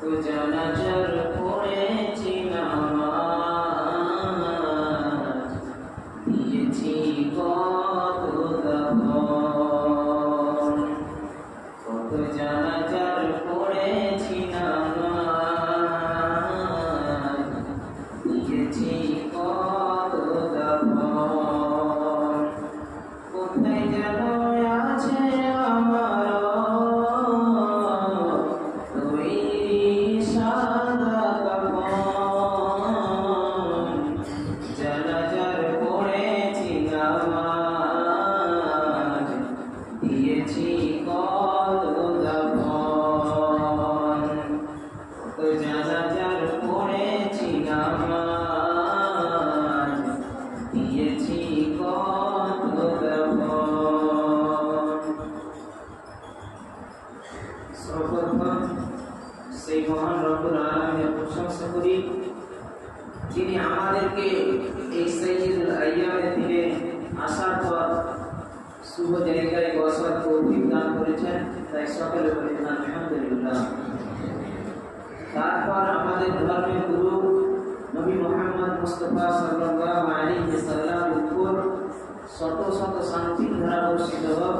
তো জানাজার পড়েছি নামাজ, দিয়েছি কত দাফন। কত জানাজার পড়েছি নামাজ, দিয়েছি কত দাফন। কোথায় যেন আছে আমার সাদা কাফন, জানাজার পড়েছি নামাজ, দিয়েছি কত দাফন। কত জানাজার পড়েছি নামাজ, দিয়েছি কত দাফন। সর্বপ্রথম সেই মহান রব্বুল আলামিনের প্রশংসা করি, যিনি আমাদেরকে এই সাইয়্যিদুল আইয়ামের দিনে আসার পর শুভ জায়গায় বসার তৌফিক দান করেছেন, তাই সকলে বলি আলহামদুলিল্লাহ। তারপর আমাদের ধর্মের গুরু নবী মুহাম্মদ মুস্তাফা সাল্লাল্লাহু আলাইহি ওয়াসাল্লামের উপর শত শত শান্তির ধারা বর্ষিত হোক।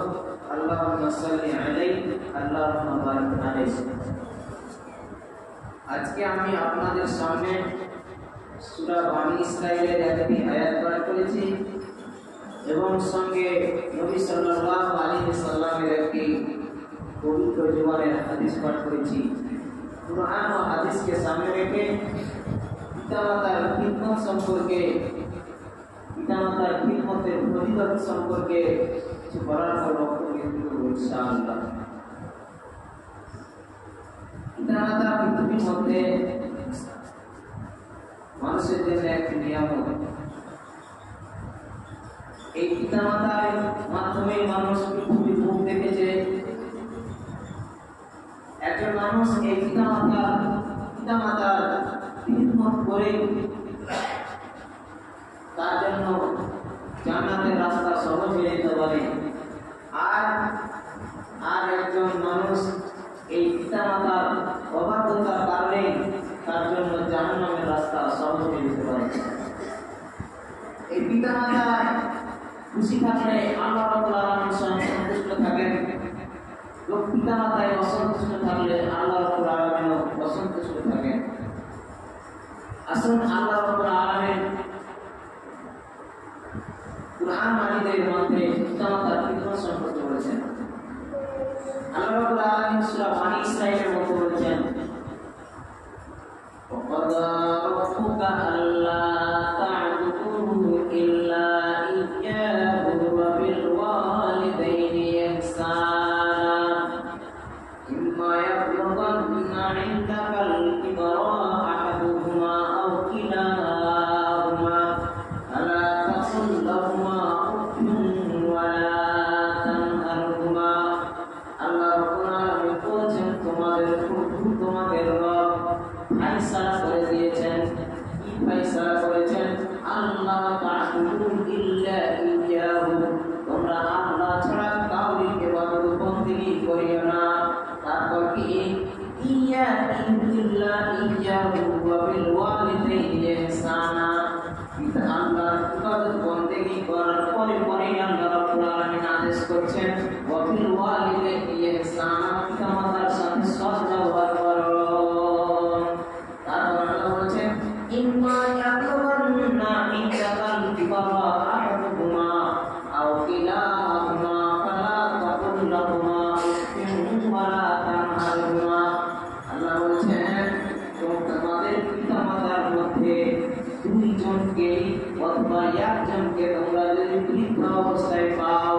আল্লাহুম্মা সাল্লি আলাইহি আল্লাহুম্মা বারিক আলাইহি। আজকে আমি আপনাদের সামনে সূরা বানী ইসরাঈলের একটি আয়াত পাঠ করেছি এবং সঙ্গে নবী সাল্লাল্লাহু আলাইহি ওয়াসাল্লামের একটি পবিত্র জীবনের হাদিস পাঠ করেছি। কুরআন ও হাদিসকে সামনে রেখে পিতামাতার খিদমত সম্পর্কে, পিতামাতার খিদমতের ফজিলত সম্পর্কে কিছু বলার বক্তব্য দেব ইনশাআল্লাহ। পিতামাতা পৃথিবীর মধ্যে মানুষের জন্য একটি নিয়ামত। এই পিতামাতার মাধ্যমে মানুষ পৃথিবীর মুখ দেখেছে। একজন মানুষ এই পিতামাতার খিদমত করে তার জন্য জান্নাতের রাস্তা সহজ হয়ে যেতে পারে। আর একজন মানুষ এই পিতামাতার অবাধ্যতার কারণে তার জন্য জাহান্নামের রাস্তা সহজ হয়ে যেতে পারে। এই পিতামাতার খুশি থাকলে আল্লাহ রাব্বুল আলামিন সন্তুষ্ট থাকেন, পিতামাতায় অসন্তুষ্ট থাকলে আল্লাহ রাব্বুল আলামিন অসন্তুষ্ট থাকেন। আসুন আল্লাহ রাব্বুল আলামিন কুরআন মাজিদের মধ্যে পিতামাতার খিদমত সম্পর্কে বলেছেন। আল্লাহ রাব্বুল আলামিন সূরা বানী ইসরাঈলের মধ্যে বলেছেন, ওয়াকাদা রাব্বুকা আল্লা তা'বুদু ইল্লা ইয়্যাহু ওয়া বিল ওয়ালিদাইনি ইহসানা ইম্মা ইয়াবলুগান্না 'ইনদাকাল কিবরা আহাদুহুমা আও কিলাহুমা ফালা তাকুল লাহুমা উফফিন ওয়া লা তানহারহুমা। আল্লাহ রাব্বুল আলামিন বলেছেন, তোমাদের রব ফায়সালা করে দিয়েছেন। কি ফায়সালা করেছেন? আল্লাহ তা'বুদু ইল্লা ইয়্যাহু, তোমরা আল্লাহ ছাড়া কাউকে ইবাদত বন্দেগী করিও না। তারপর কি? ইল্লা ইয়্যাহু ওয়া বিল ওয়ালিদাইনি ইহসানা, আল্লাহর ইবাদত বন্দেগী করার পরে আল্লাহ রাব্বুল আলামিন আদেশ করছেন ওয়া বিল ওয়ালিদাইনি ইহসানা, পিতামাতার সাথে সৎ ব্যবহার করো। তারপর আল্লাহ বলেছেন, ইম্মা ইয়াবলুগান্না 'ইনদাকাল কিবরা আহাদুহুমা আও কিলাহুমা ফালা তাকুল লাহুমা উফফিন ওয়া লা তানহারহুমা। আল্লাহ বলেছেন, তোমাদের পিতামাতার মধ্যে দুইজনকে অথবা একজনকে তোমরা যদি বৃদ্ধ অবস্থায় পাও,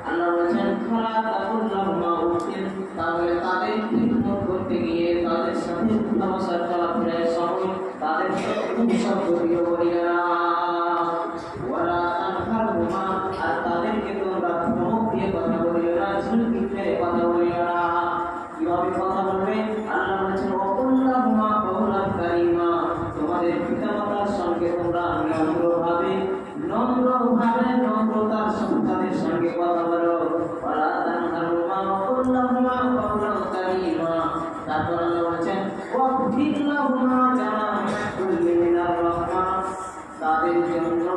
আল্লাহ বলেছেন ফালা তাকুল লাহুমা উফফিন, তাহলে তাদের খিদমত করতে গিয়ে তাদের সাথে উঠাবসার চলাফেরার সময় তাদের শব্দটিও বলিও না। ওয়া লা তানহারহুমা, আর তাদেরকে তোমরা ধমক দিয়ে কথা বলিও না, ঝুলকি ফেলে কথা বলিও না। কিভাবে কথা বলবে? আল্লাহ বলেছেন ওয়াকুল লাহুমা কাওলান কারীমা, তোমাদের পিতামাতার সঙ্গে তোমরা নম্রভাবে নম্রতার সাথে তাদের সঙ্গে কথা বলো। ওয়া লা তানহারহুমা ওয়াকুল লাহুমা কাওলান কারীমা। তারপর আল্লাহ বলেছেন ওয়াগফির লাহুমা জানাতুল মিনার রাহমা, তাদের জন্য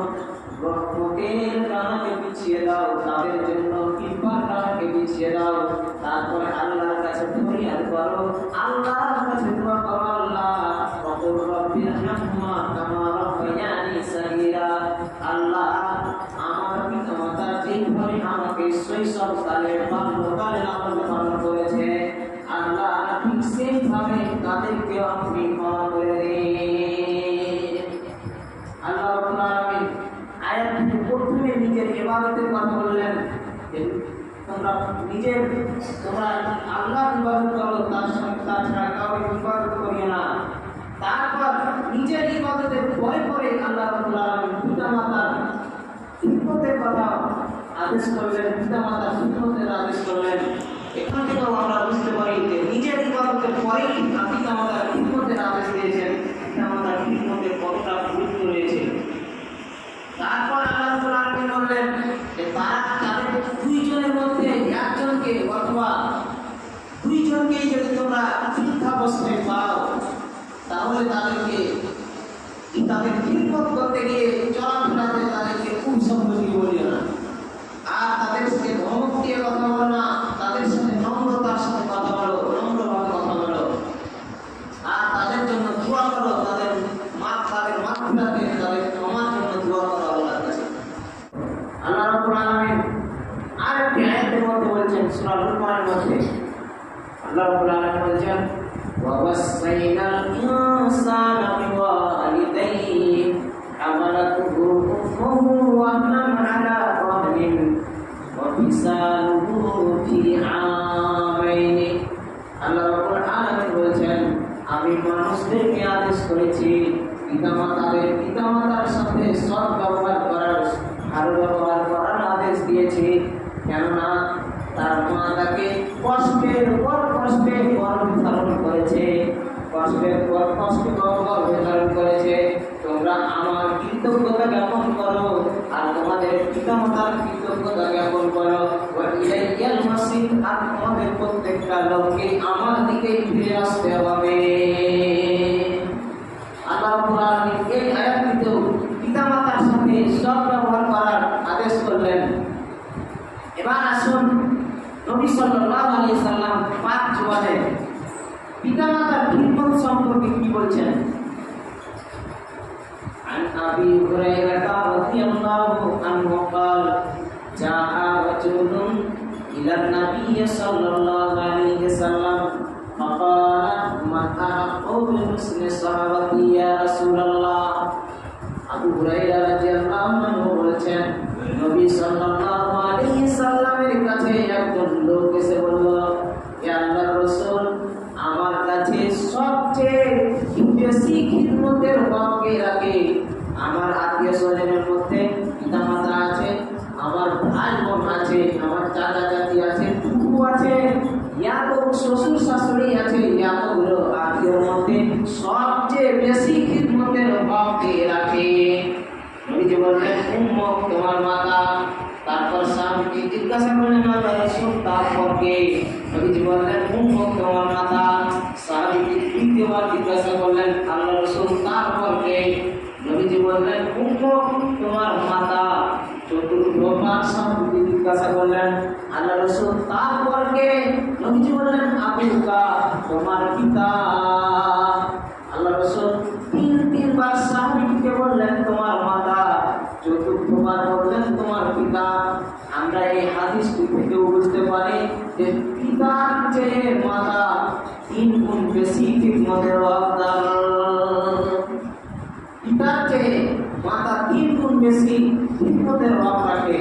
রহমতের ডানাকে বিছিয়ে দাও, তাদের জন্য কৃপার ডানাকে বিছিয়ে দাও। তারপরে আল্লাহর কাছে ফরিয়াদ করো, আল্লাহর কাছে দোয়া করো, আল্লাহ ওয়াকুর রব্বিরহামহুমা কামা রাব্বায়ানি সগীরা। আল্লাহ আমার পিতামাতা যেভাবে আমাকে শৈশবকালে বাল্যকালে লালন পালন করেছে, আল্লাহ ঠিক সেইভাবে তাদেরকে আপনি ক্ষমা করে দিন। আল্লাহ রাব্বুল আলামিন আয়াতটি প্রথমে নিজের ইবাদতের কথা বললেন, তোমরা আল্লাহর ইবাদত করো, তাছাড়া কাউকে ইবাদত করিও না। তারপর নিজের ইবাদতের পরে আল্লাহ রাব্বুল আলামিন পিতামাতার খিদমতের কথা আদেশ করলেন, পিতামাতার খিদমতের আদেশ করলেন। এখান থেকেও আমরা বুঝতে পারি যে নিজের ইবাদতের পরেই পিতামাতার খিদমতের আদেশ দিয়েছেন, পিতামাতার খিদমতের কতটা গুরুত্ব রয়েছে। তারপর আল্লাহ রাব্বুল আলামিন বললেন যে তাদের দুইজনের মধ্যে একজনকে অথবা দুইজনকেই যদি তোমরা বৃদ্ধাবস্থায় পাও, তাহলে তাদের খিদমত করতে গিয়ে চলাফেরাতে তাদেরকে খুব শব্দ দিয়ে বলিও না, আর তাদের সাথে ধমক দিয়ে কথা বলো না, তাদের সাথে নম্রতার সাথে কথা বলো, নম্রভাবে কথা বলো, আর তাদের জন্য দোয়া করো, তাদের মাগফিরাতে, তাদের ক্ষমার জন্য দোয়া করো আল্লাহর কাছে। আল্লাহ রাব্বুল আলামিন আরেকটি আয়াতের মধ্যে বলছেন, সূরা লুকমানের মধ্যে আল্লাহ রাব্বুল আলামিন বলছেন, وَوَصَّيْنَا الْإِنسَانَ بِوَالِدَيْهِ حَمَلَتْهُ أُمُّهُ وَهْنًا عَلَى وَهْنٍ وَفِصَالُهُ فِي عَامَيْنِ। আল্লাহ রাব্বুল আলামিন বলছেন, আমি মানুষদেরকে আদেশ করেছি পিতামাতার সাথে সৎ ব্যবহার করার, ভালো ব্যবহার করার আদেশ দিয়েছি। কেননা তার মা তাকে কষ্টের পর কষ্টে গর্ভ ধারণ করেছে, কষ্টের পর কষ্টে গর্ভ ধারণ করেছে। তোমরা আমার কৃতজ্ঞতা জ্ঞাপন করো আর তোমাদের পিতামাতার কৃতজ্ঞতা জ্ঞাপন করো। ইলাইয়াল মাসির, আর তোমাদের প্রত্যেকটা লোককে আমার দিকে ফিরে আসতে হবে। আল্লাহ রাব্বুল আলামিন এই আয়াতটিতেও পিতামাতার সাথে সৎ ব্যবহার করার আদেশ করলেন। এবার আসুন নবী সাল্লাল্লাহু আলাইহি সাল্লাম পাক জবানে পিতামাতার খিদমত সম্পর্কে কি বলছেন। عن أبي هريرة رضي الله عنه قال جاء رجل إلى النبي صلى الله عليه وسلم فقال من أحق بحسن صحابتي يا رسول الله। আবু হুরায়রা রাদিয়াল্লাহু আনহু বলেছেন, নবী সাল্লাল্লাহু আলাইহি সাল্লামের কাছে একজন লোক এসে বলল, ইয়া আল্লাহর রাসূল, আমার কাছে সবচেয়ে বেশি খিদমতের হক কে রাখে? আমার আত্মীয় স্বজনের মধ্যে পিতামাতা আছে, আমার ভাই বোন আছে, আমার চাচা চাচি আছে, ফুফু আছে, শ্বশুর শাশুড়ি আছে, এতগুলো আত্মীয়র মধ্যে সবচেয়ে বেশি খিদমতের হক কে রাখে? নবীজি বললেন, উম্মুক, তোমার মাতা। তারপর স্বামীকে জিজ্ঞাসা করলেন, আল্লাহ রাসূল, তারপর কে? নবীজি বললেন, উম্মুক, তোমার মাতা। স্বামীকে তৃতীয়বার জিজ্ঞাসা করলেন, আল্লাহ রাসূল, তারপর কে? নবীজি বললেন, উম্মুক, তোমার মাতা। চতুর্থবার স্বামীকে জিজ্ঞাসা করলেন, আল্লাহ রাসূল, তারপর কে? নবীজি বললেন, আবুকা, তোমার পিতা। আল্লাহ রাসূল তিনবার স্বামীকে বললেন, তোমার মাতা। চতুর্থবার বললেন, তোমার পিতা। আমরা এই হাদিসটি থেকে বুঝতে পারি যে পিতার চেয়ে মাতা 3 গুণ বেশি খিদমতের হকদার। পিতার চেয়ে মাতা 3 গুণ বেশি খিদমতের হক রাখে।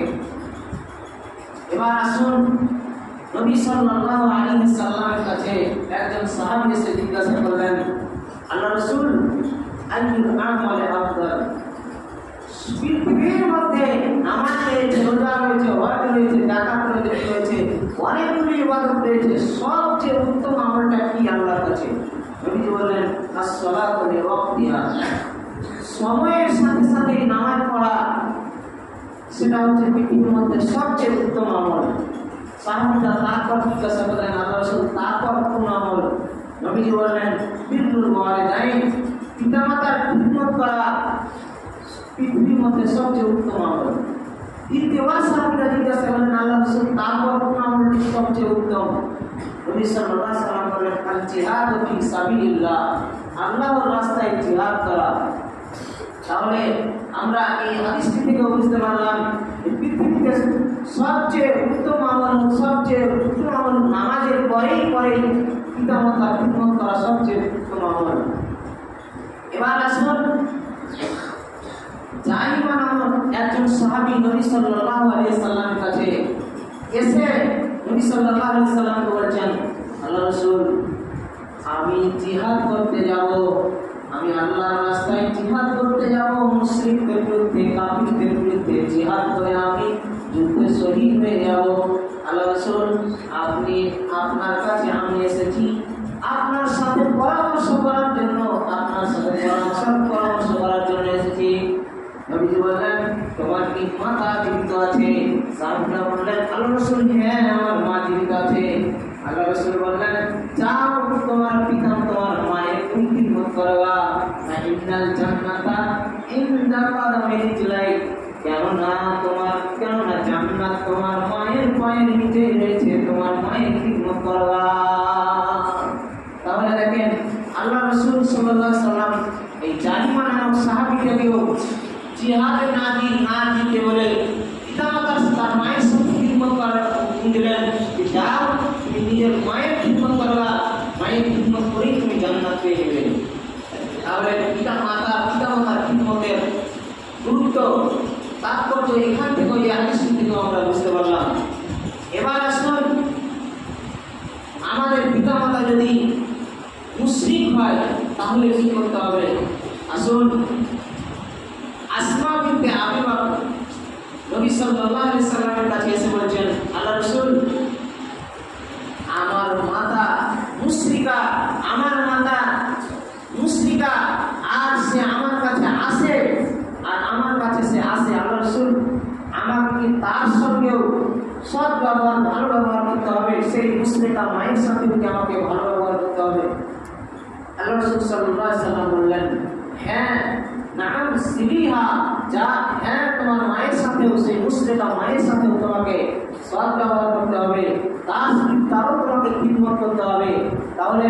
এবার আসুন, নবী সাল্লাল্লাহু আলাইহি সাল্লামের কাছে একজন সাহাবী এসে জিজ্ঞাসা করলেন, আল্লাহ রাসূল, আইয়ুল আমালি আফদাল? পৃথিবীর মধ্যে নামাজ রয়েছে, রোজা রয়েছে, হজ রয়েছে, যাকাত রয়েছে, অনেকগুলি ইবাদত রয়েছে, সবচেয়ে উত্তম আমলটা কি আল্লাহর কাছে? নবীজি বললেন, আস-সালাতু লিওয়াক্তিহা। সময়ের সাথে সাথে নামাজ পড়া, সেটা হচ্ছে পৃথিবীর মধ্যে সবচেয়ে উত্তম আমল। সাহাবীরা তারপর জিজ্ঞাসা করলেন, আল্লাহ রাসূল, তারপর কোন আমল? নবীজি বললেন বিরুল ওয়ালিদাইন, পিতামাতার খিদমত করা পৃথিবীর মধ্যে সবচেয়ে উত্তম আমল। দ্বিতীয়বার সাহাবীরা জিজ্ঞাসা করলেন আল্লাহ রাসূল, তারপর কোন আমলটি সবচেয়ে উত্তম? নবী সাল্লাল্লাহু আলাইহি ওয়াসাল্লাম বললেন আল জিহাদু ফি সাবিলিল্লাহ, আল্লাহর রাস্তায় জিহাদ করা। তাহলে আমরা এই হাদিসটি থেকে বুঝতে পারলাম পৃথিবীতে সবচেয়ে উত্তম আমল, সবচেয়ে উত্তম আমল নামাজের পরেই পিতামাতার খিদমত করা সবচেয়ে উত্তম আমল। এবার আসুন, জাহিমা নামক একজন সাহাবী নবী সাল্লাল্লাহু আলাইহি সাল্লামের কাছে এসে নবী সাল্লাল্লাহু আলাইহি সাল্লামকে বলছেন, আল্লাহ রাসূল, আমি জিহাদ করতে যাব, আমি আল্লাহর রাস্তায় জিহাদ করতে যাব, মুশরিকদের বিরুদ্ধে, কাফিরদের বিরুদ্ধে জিহাদ করে আমি যুদ্ধে শহীদ হয়ে যাব। আল্লাহ রাসূল, আপনার কাছে আমি এসেছি আপনার সাথে পরামর্শ করার জন্য, আপনার সাথে পরামর্শ করার জন্য এসেছি। নবীজি বললেন, তোমার কি মাতা জীবিত আছে? সাহাবীরা বললেন, আল্লাহ রাসূল, হ্যাঁ, আমার মা জীবিত আছে। আল্লাহ রাসূল বললেন, যাও তোমার পিতা তোমার মায়ের খিদমত করবা, ইন্নাল জান্নাতা ইনদা কাদামি রিজলাইক, কেননা জান্নাত তোমার মায়ের পায়ের নিচে রয়েছে, তোমার মায়ের খিদমত করবা। তাহলে দেখেন আল্লাহ রাসূল সাল্লাল্লাহু আলাইহি সাল্লাম এই জাহিমা নামক সাহাবীকেও জিহাদে না দিতে বলে পিতামাতার তার মায়ের সাথে খিদমত করার হুকুম দিলেন। যাও তুমি নিজের মায়ের খিদমত করবা, মায়ের খিদমত করেই তুমি জান্নাত পেয়ে যাবে। তাহলে পিতামাতার খিদমতের গুরুত্ব, তাৎপর্য এখান থেকে এই হাদিস থেকে আমরা বুঝতে পারলাম। এবার আসুন, আমাদের পিতামাতা যদি মুশরিক হয় তাহলে কি করতে হবে? আসুন, আসমা বিনতে আবি বকর নবী সাল্লাল্লাহু আলাইহি সাল্লামের কাছে এসে বলছেন, আল্লাহ রাসূল, আমার মাতা মুশরিকা, আর সে আমার কাছে আসে, আল্লাহ রাসূল, আমাকে কি তার সঙ্গেও সৎ ব্যবহার, ভালো ব্যবহার করতে হবে? সেই মুশরিকা মায়ের সাথে কি আমাকে ভালো ব্যবহার করতে হবে? আল্লাহ রাসূল সাল্লাল্লাহু আলাইহি সাল্লাম বললেন, হ্যাঁ, নাম সিলিহা, যা, হ্যাঁ, তোমার মায়ের সাথেও, সেই মুশরিকা মায়ের সাথেও তোমাকে সৎ ব্যবহার করতে হবে, তারও তোমাকে খিদমত করতে হবে। তাহলে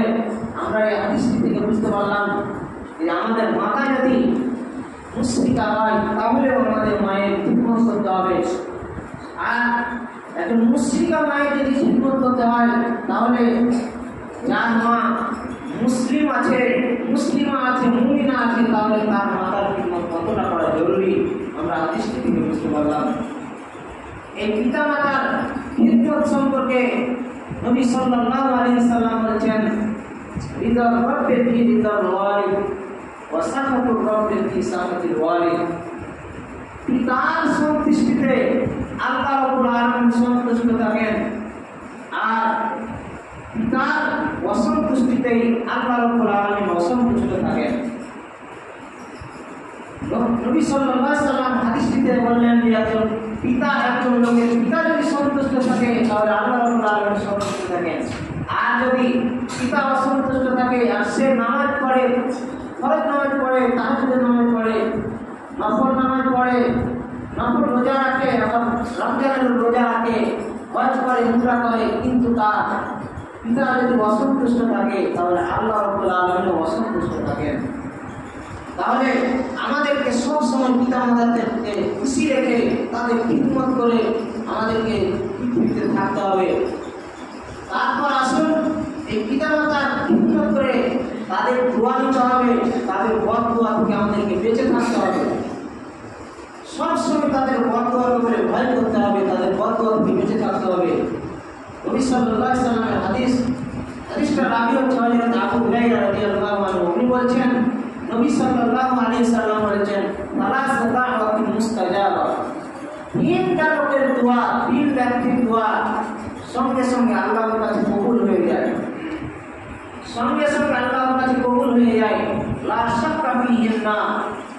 আমরা এই হাদিসটি থেকে বুঝতে পারলাম যে আমাদের মাতা যদি মুশরিকা হয় তাহলে আমাদের মায়ের খিদমত করতে হবে। আর একজন মুশরিকা মায়ের যদি খিদমত করতে হয় তাহলে যার মা মুসলিমা আছে, মুমিনা আছে, তাহলে তার মাতার খিদমত কতটা করা জরুরি আমরা হাদিসটি থেকে বুঝতে পারলাম। এই পিতা মাতার খিদমত সম্পর্কে নবী সাল্লাল্লাহু আলাইহি সাল্লাম বলেছেন, রিদা রাব্বি ফি রিদাল ওয়ালিদ ওয়া সাখাতুর রাব্বি ফি সাখাতিল ওয়ালিদ। পিতার সন্তুষ্টিতে আল্লাহ রাব্বুল আলামিন সন্তুষ্ট থাকেন, আর পিতার অসন্তুষ্টিতে আল্লাহ রাব্বুল আলামিন অসন্তুষ্ট থাকেন। নবী সাল্লাল্লাহু আলাইহি সাল্লাম হাদিসটিতে বললেন যে একজন লোকের পিতা যদি সন্তুষ্ট থাকে তাহলে আল্লাহ রাব্বুল আলামিন সন্তুষ্ট থাকেন। আর যদি পিতা অসন্তুষ্ট থাকে আর সে নামাজ পড়ে, ফরজ নামাজ পড়ে, তাহাজ্জুদের নামাজ পড়ে, নফল নামাজ পড়ে, নফল রোজা রাখে, আবার রমজানের রোজা রাখে, হজ করে, উমরা করে, কিন্তু তার পিতা যদি অসন্তুষ্ট থাকে তাহলে আল্লাহ রাব্বুল আলামিন অসন্তুষ্ট থাকেন। তাহলে আমাদেরকে সবসময় পিতা মাতাদেরকে খুশি রেখে তাদের খিদমত করে আমাদেরকে পৃথিবীতে থাকতে হবে। তারপর আসুন, এই পিতা মাতার খিদমত করে তাদের দোয়া নিতে হবে, তাদের বদদোয়া থেকে আমাদেরকে বেঁচে থাকতে হবে। সবসময় তাদের বদদোয়ার উপরে ভয় করতে হবে, তাদের বদদোয়া থেকে বেঁচে থাকতে হবে। নবী সাল্লাল্লাহু আলাইহি সাল্লামের হাদিসটা রাবি হচ্ছে হযরত আবু হুরায়রা রাদিয়াল্লাহু আনহু, উনি বলছেন, নবী সাল্লাল্লাহু আলাইহি সাল্লাম বলেছেন, সালাসু দাওয়াতিন মুস্তাজাবা, তিনটা লোকের দোয়া, তিন ব্যক্তির দোয়া সঙ্গে সঙ্গে আল্লাহর কাছে কবুল হয়ে যায়, আল্লাহর কাছে কবুল হয়ে যায়। লা শাক্কা ফিহিন্না,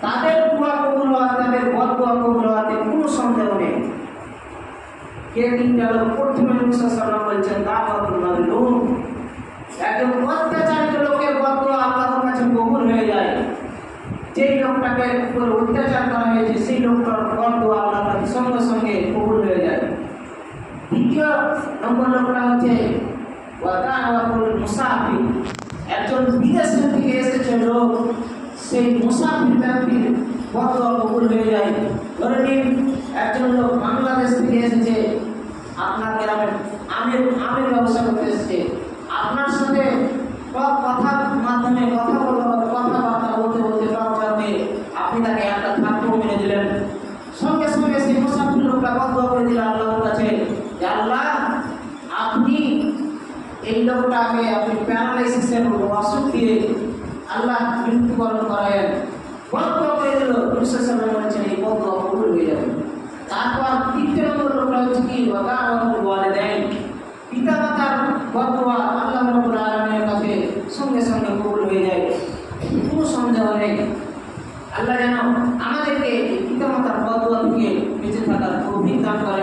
তাদের দোয়া কবুল হওয়া, তাদের বদদোয়া কবুল হওয়াতে কোনো সন্দেহ নেই। কে তিনটা লোক? প্রথমে নবী সাল্লাল্লাহু আলাইহি সাল্লাম বলছেন, দাওয়াতুল মাজলুম, একজন অত্যাচারিত যেই লোকটাকে উপরে অত্যাচার করা হয়েছে সেই লোকটার বদদোয়া আল্লাহর কাছে সঙ্গে সঙ্গে কবুল হয়ে যায়। দ্বিতীয় নম্বর লোকটা হচ্ছে মুসাফির, একজন বিদেশের থেকে এসেছে লোক, সেই মুসাফির ব্যক্তির বদদোয়া কবুল হয়ে যায়। ধরে নিন একজন লোক বাংলাদেশ থেকে এসেছে, আপনার গ্রামে আমের ব্যবসা করতে এসেছে, আপনার সাথে কথার মাধ্যমে কথাবার্তা বলতে বলতে আপনি তাকে একটা থাপ্পড় মেরে দিলেন। সঙ্গে সঙ্গে সেই মুসাফির লোকটা বদদোয়া করে দিল আল্লাহর কাছে যে আল্লাহ, আপনি এই লোকটাকে আপনি প্যারালাইসিসের অসুখ দিয়ে আল্লাহ মৃত্যুবরণ করেন। বদদোয়া করে দিল, বিশেষভাবে বলেছেন এই বদদোয়া কবুল হয়ে যাবে। তারপর তৃতীয় নম্বর লোকটা হচ্ছে কি পিতা মাতার বদদোয়া আল্লাহ রাব্বুল আলামিনের কাছে সঙ্গে সঙ্গে কবুল হয়ে যায়, কোনো সন্দেহ নেই। আল্লাহ যেন আমাদেরকে পিতা মাতার বদদোয়া থেকে বেঁচে থাকার তৌফিক দান করে।